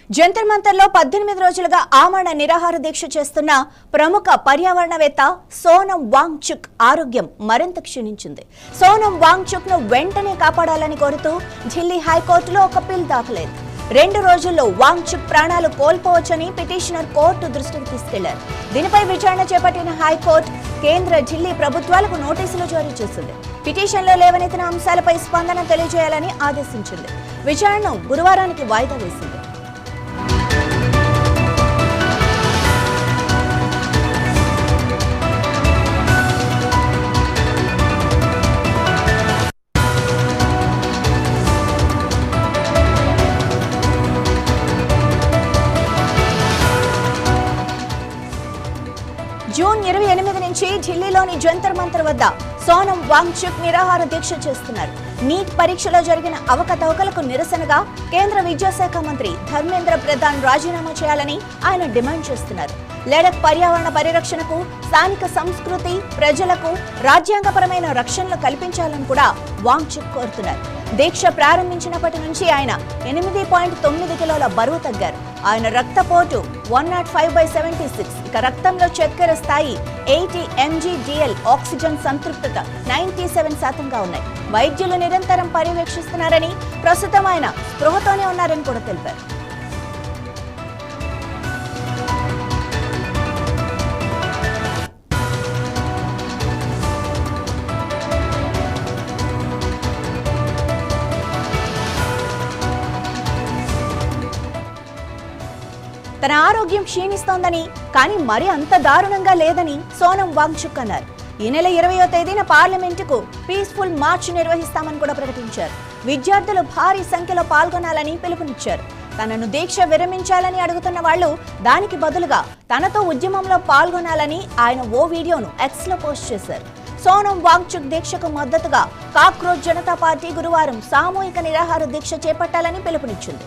జంతర్ మంతర్లో 18 రోజులుగా ఆమరణ నిరాహార దీక్ష చేస్తున్న ప్రముఖ పర్యావరణవేత్త సోనం వాంగ్చుక్ ఆరోగ్యం మరింత క్షీణించింది. సోనం వాంగ్చుక్ ను వెంటనే కాపాడాలని కోరుతూ ఢిల్లీ హైకోర్టులో ఒక పిల్ దాఖలైంది. 2 రోజుల్లో వాంగ్చుక్ ప్రాణాలు కోల్పోవచ్చని పిటిషనర్ కోర్టు దృష్టికి తీసుకెళ్లారు. దీనిపై విచారణ చేపట్టిన హైకోర్టు కేంద్ర ఢిల్లీ ప్రభుత్వాలకు నోటీసులు జారీ చేసింది. పిటిషన్లో లేవనెత్తిన అంశాలపై స్పందన తెలియజేయాలని ఆదేశించింది. విచారణను గురువారానికి వాయిదా వేసింది. జూన్ 28 నుంచి ఢిల్లీలోని జంతర్ మంతర్ వద్ద సోనం వాంగ్చుక్ నిరాహార దీక్ష చేస్తున్నారు. నీట్ పరీక్షలో జరిగిన అవకతవకలకు నిరసనగా కేంద్ర విద్యాశాఖ మంత్రి ధర్మేంద్ర ప్రధాన్ రాజీనామా చేయాలని ఆయన డిమాండ్ చేస్తున్నారు. లడఖ్ పర్యావరణ పరిరక్షణకు, స్థానిక సంస్కృతి, ప్రజలకు రాజ్యాంగపరమైన రక్షణలు కల్పించాలని కూడా వాంగ్చుక్ కోరుతున్నారు. దీక్ష ప్రారంభించినప్పటి నుంచి ఆయన 8.9 కిలోల బరువు తగ్గారు. ఆయన రక్తపోటు 105/76, ఇక రక్తంలో చక్కెర స్థాయి 80 mg/dl, ఆక్సిజన్ సంతృప్తత 97% ఉన్నాయి. వైద్యులు నిరంతరం పర్యవేక్షిస్తున్నారని, ప్రస్తుతం ఆయన స్పృహతోనే ఉన్నారని కూడా తెలిపారు. తన ఆరోగ్యం క్షీణిస్తోందని, కానీ మరి అంత దారుణంగా లేదని సోనం వాంగ్చుక్ అన్నారు. ఈ నెల 20వ తేదీన పార్లమెంటుకు పీస్ఫుల్ మార్చ్ నిర్వహిస్తామని కూడా ప్రకటించారు. విద్యార్థులు భారీ సంఖ్యలో పాల్గొనాలని పిలుపునిచ్చారు. తనను దీక్ష విరమించాలని అడుగుతున్న వాళ్లు దానికి బదులుగా తనతో ఉద్యమంలో పాల్గొనాలని ఆయన ఓ వీడియోను ఎక్స్ లో పోస్ట్ చేశారు. సోనం వాంగ్చుక్ దీక్షకు మద్దతుగా కాక్రోచ్ జనతా పార్టీ గురువారం సామూహిక నిరాహార దీక్ష చేపట్టాలని పిలుపునిచ్చింది.